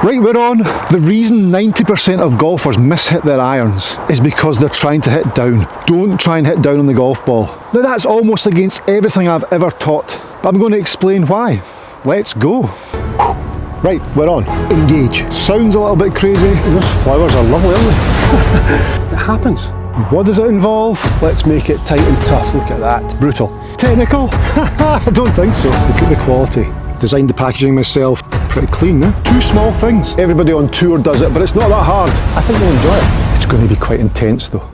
Right, we're on. The reason 90% of golfers mishit their irons is because they're trying to hit down. Don't try and hit down on the golf ball. Now that's almost against everything I've ever taught, but I'm going to explain why. Let's go. Right, we're on. Engage. Sounds a little bit crazy. Those flowers are lovely, aren't they? It happens. What does it involve? Let's make it tight and tough. Look at that. Brutal. Technical? I don't think so. Look at the quality. Designed the packaging myself. Pretty clean, eh? 2 small things. Everybody on tour does it, but it's not that hard. I think you'll enjoy it. It's going to be quite intense though.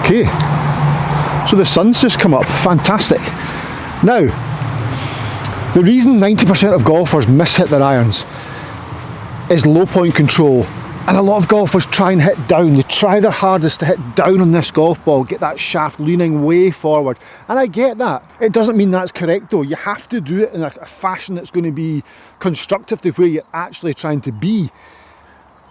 Okay, so the sun's just come up. Fantastic. Now, the reason 90% of golfers mishit their irons is low point control. And a lot of golfers try and hit down. They try their hardest to hit down on this golf ball, get that shaft leaning way forward. And I get that. It doesn't mean that's correct though. You have to do it in a fashion that's going to be constructive to where you're actually trying to be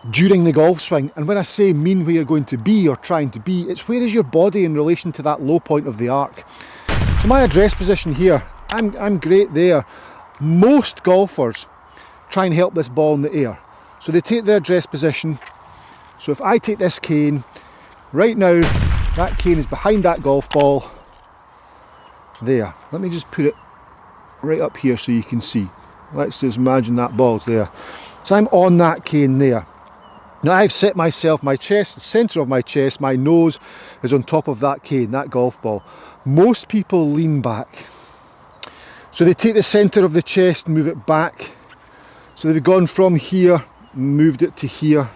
during the golf swing. And when I say mean where you're going to be or trying to be, it's where is your body in relation to that low point of the arc. So my address position here, I'm great there. Most golfers try and help this ball in the air. So they take their address position. So if I take this cane, right now that cane is behind that golf ball. There. Let me just put it right up here so you can see. Let's just imagine that ball's there. So I'm on that cane there. Now I've set myself, my chest, the centre of my chest, my nose is on top of that cane, that golf ball. Most people lean back. So they take the centre of the chest and move it back. So they've gone from here, moved it to here.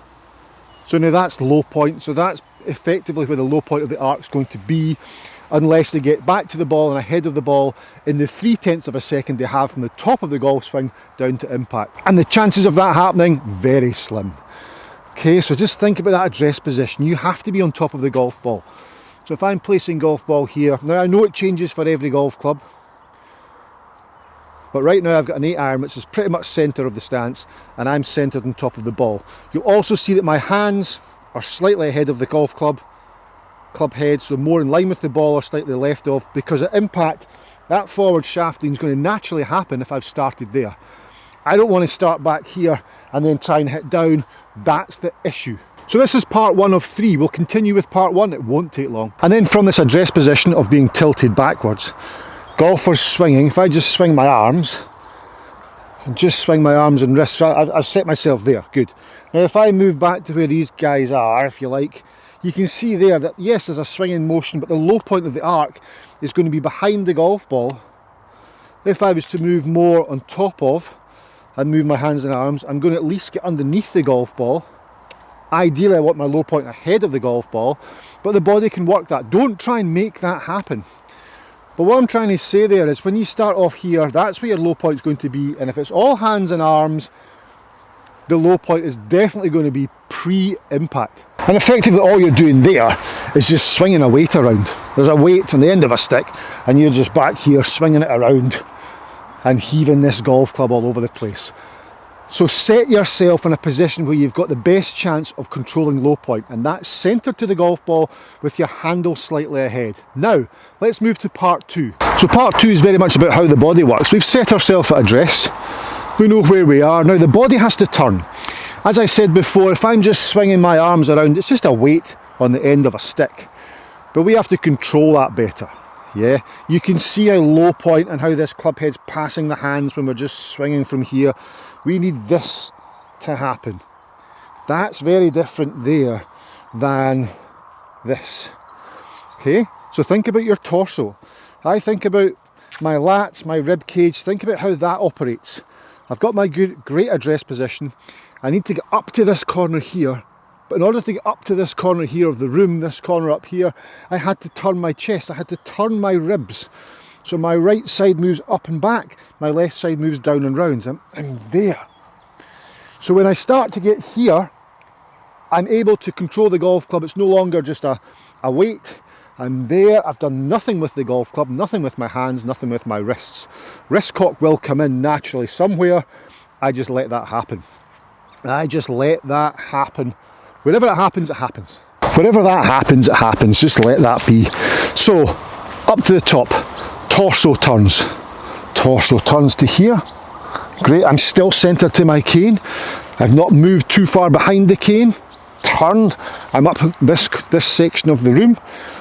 So now that's low point. So that's effectively where the low point of the arc is going to be, unless they get back to the ball and ahead of the ball in the 0.3 of a second they have from the top of the golf swing down to impact. And the chances of that happening, very slim. Okay, so just think about that address position. You have to be on top of the golf ball. So if I'm placing golf ball here, now I know it changes for every golf club, but right now I've got an 8 iron which is pretty much centre of the stance and I'm centred on top of the ball. You'll also see that my hands are slightly ahead of the golf club head, so more in line with the ball or slightly left of, because at impact that forward shaft lean is going to naturally happen if I've started there. I don't want to start back here and then try and hit down. That's the issue. So this is part 1 of 3. We'll continue with part 1, it won't take long. And then from this address position of being tilted backwards, golfers swinging, if I just swing my arms, and just swing my arms and wrists, I've set myself there, good. Now if I move back to where these guys are, if you like, you can see there that yes, there's a swinging motion, but the low point of the arc is going to be behind the golf ball. If I was to move more on top of, and move my hands and arms, I'm going to at least get underneath the golf ball. Ideally I want my low point ahead of the golf ball, but the body can work that. Don't try and make that happen. But what I'm trying to say there is when you start off here, that's where your low point is going to be, and if it's all hands and arms, the low point is definitely going to be pre-impact. And effectively all you're doing there is just swinging a weight around. There's a weight on the end of a stick and you're just back here swinging it around and heaving this golf club all over the place. So set yourself in a position where you've got the best chance of controlling low point, and that's centred to the golf ball with your handle slightly ahead. Now, let's move to part 2. So part 2 is very much about how the body works. We've set ourselves at address. We know where we are. Now the body has to turn. As I said before, if I'm just swinging my arms around, it's just a weight on the end of a stick. But we have to control that better. Yeah, you can see how low point and how this club head's passing the hands when we're just swinging from here. We need this to happen. That's very different there than this. Okay, so think about your torso. I think about my lats, my rib cage, think about how that operates. I've got my great address position. I need to get up to this corner here. But in order to get up to this corner here of the room, this corner up here, I had to turn my chest, I had to turn my ribs. So my right side moves up and back, my left side moves down and round. I'm there. So when I start to get here, I'm able to control the golf club. It's no longer just a weight. I'm there, I've done nothing with the golf club, nothing with my hands, nothing with my wrists. Wrist cock will come in naturally somewhere. I just let that happen. I just let that happen. Whenever it happens, it happens. Wherever that happens, it happens. Just let that be. So, up to the top, torso turns. Torso turns to here. Great, I'm still centred to my cane. I've not moved too far behind the cane. Turned, I'm up this section of the room.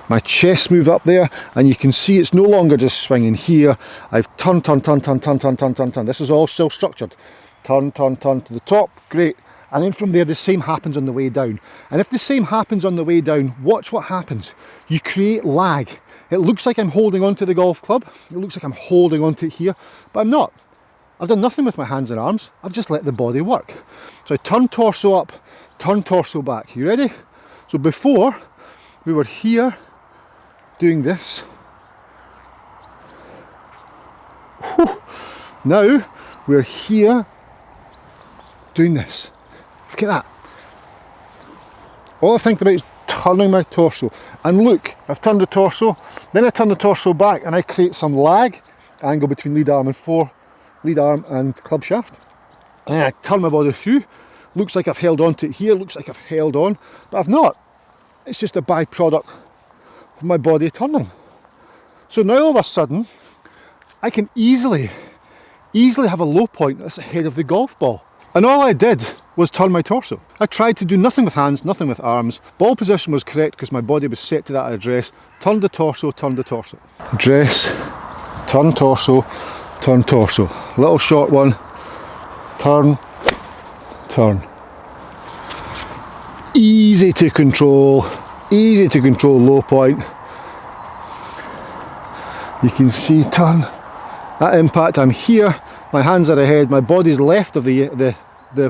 My chest moved up there, and you can see it's no longer just swinging here. I've turned. This is all still structured. Turn to the top, great. And then from there, the same happens on the way down. And if the same happens on the way down, watch what happens. You create lag. It looks like I'm holding onto the golf club. It looks like I'm holding onto it here, but I'm not. I've done nothing with my hands and arms. I've just let the body work. So I turn torso up, turn torso back. You ready? So before, we were here doing this. Whew. Now, we're here doing this. Look at that. All I think about is turning my torso. And look, I've turned the torso, then I turn the torso back and I create some lag angle between lead arm and club shaft. And I turn my body through. Looks like I've held on to it here, looks like I've held on, but I've not. It's just a byproduct of my body turning. So now all of a sudden, I can easily have a low point that's ahead of the golf ball. And all I did was turn my torso. I tried to do nothing with hands, nothing with arms. Ball position was correct because my body was set to that address. Turned the torso. Address, turn torso. Little short one. Turn. Easy to control low point. You can see turn. That impact, I'm here. My hands are ahead, my body's left of the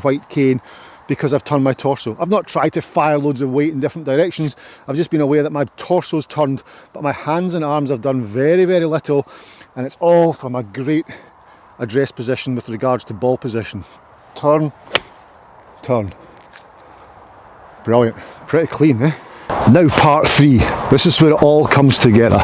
white cane because I've turned my torso. I've not tried to fire loads of weight in different directions. I've just been aware that my torso's turned, but my hands and arms have done very, very little, and it's all from a great address position with regards to ball position. Turn. Brilliant. Pretty clean, eh? Now part 3. This is where it all comes together.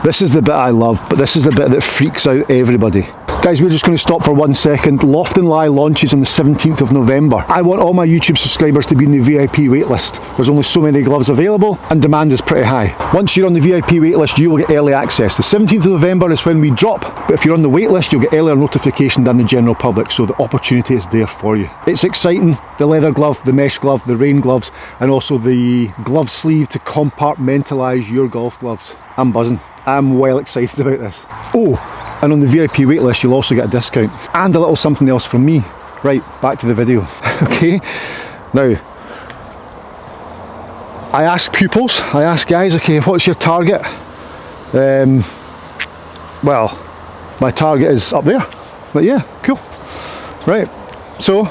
This is the bit I love, but this is the bit that freaks out everybody. Guys, we're just going to stop for 1 second. Loft and Lie launches on the 17th of November. I want all my YouTube subscribers to be in the VIP waitlist. There's only so many gloves available and demand is pretty high. Once you're on the VIP waitlist, you will get early access. The 17th of November is when we drop, but if you're on the waitlist, you'll get earlier notification than the general public, so the opportunity is there for you. It's exciting. The leather glove, the mesh glove, the rain gloves, and also the glove sleeve to compartmentalise your golf gloves. I'm buzzing. I'm well excited about this. Oh, and on the VIP waitlist you'll also get a discount and a little something else from me. Right, back to the video. Okay, now I ask pupils, I ask guys, okay, what's your target? Well, my target is up there, but yeah, cool. Right, so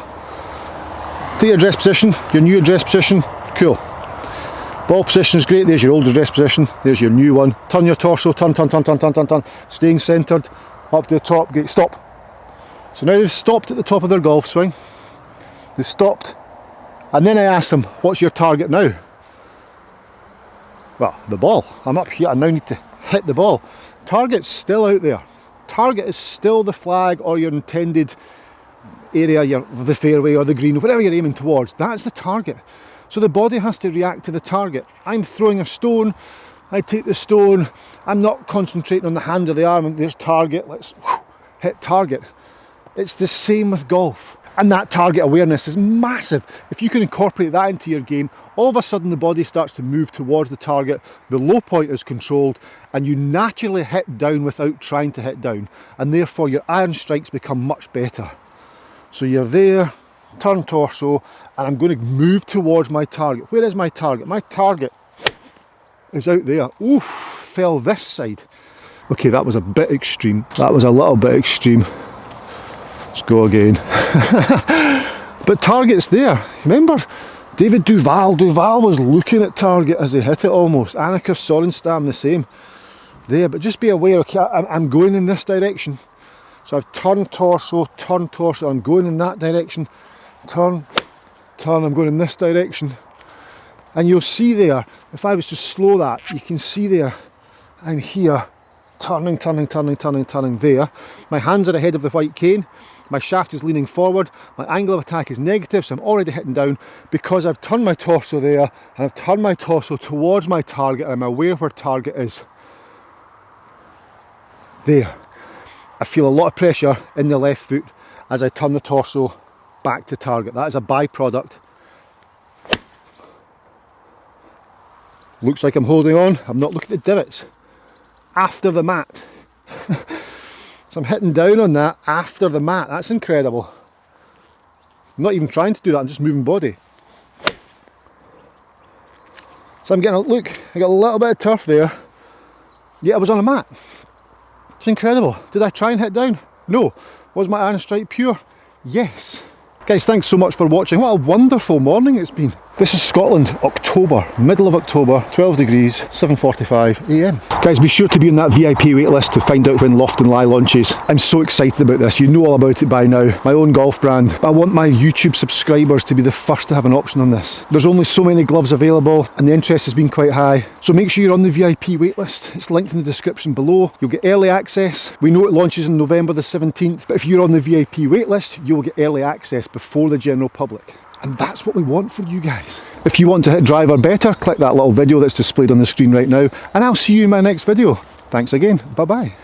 take your address position, your new address position, cool. Ball position is great, there's your old address position, there's your new one. Turn your torso, turn. Staying centred, up to the top, great, stop. So now they've stopped at the top of their golf swing. They stopped, and then I asked them, what's your target now? Well, the ball. I'm up here, I now need to hit the ball. Target's still out there. Target is still the flag or your intended area, the fairway or the green, whatever you're aiming towards, that's the target. So the body has to react to the target. I'm throwing a stone, I take the stone, I'm not concentrating on the hand or the arm, and there's target, let's hit target. It's the same with golf. And that target awareness is massive. If you can incorporate that into your game, all of a sudden the body starts to move towards the target, the low point is controlled, and you naturally hit down without trying to hit down. And therefore your iron strikes become much better. So you're there, turn torso, and I'm going to move towards my target. Where is my target? My target is out there. Oof, fell this side. Okay, that was a bit extreme. That was a little bit extreme. Let's go again. But target's there. Remember, David Duval was looking at target as he hit it almost. Annika Sorenstam the same. There, but just be aware, okay, I'm going in this direction. So I've turned torso, I'm going in that direction. Turn, I'm going in this direction. And you'll see there, if I was to slow that, you can see there, I'm here, turning there. My hands are ahead of the white cane, my shaft is leaning forward, my angle of attack is negative, so I'm already hitting down because I've turned my torso there and I've turned my torso towards my target and I'm aware where target is. There. I feel a lot of pressure in the left foot as I turn the torso back to target. That is a byproduct. Looks like I'm holding on. I'm not looking at the divots. After the mat. So I'm hitting down on that after the mat. That's incredible. I'm not even trying to do that, I'm just moving body. So I'm getting a look, I got a little bit of turf there. Yeah, I was on a mat. It's incredible. Did I try and hit down? No. Was my iron strike pure? Yes. Guys, thanks so much for watching. What a wonderful morning it's been. This is Scotland, October, middle of October, 12 degrees, 7:45 AM. Guys, be sure to be on that VIP waitlist to find out when Loft and Lie launches. I'm so excited about this. You know all about it by now. My own golf brand. But I want my YouTube subscribers to be the first to have an option on this. There's only so many gloves available and the interest has been quite high. So make sure you're on the VIP waitlist. It's linked in the description below. You'll get early access. We know it launches on November the 17th, but if you're on the VIP waitlist, you'll get early access before the general public. And that's what we want for you guys. If you want to hit driver better, click that little video that's displayed on the screen right now, and I'll see you in my next video. Thanks again. Bye bye.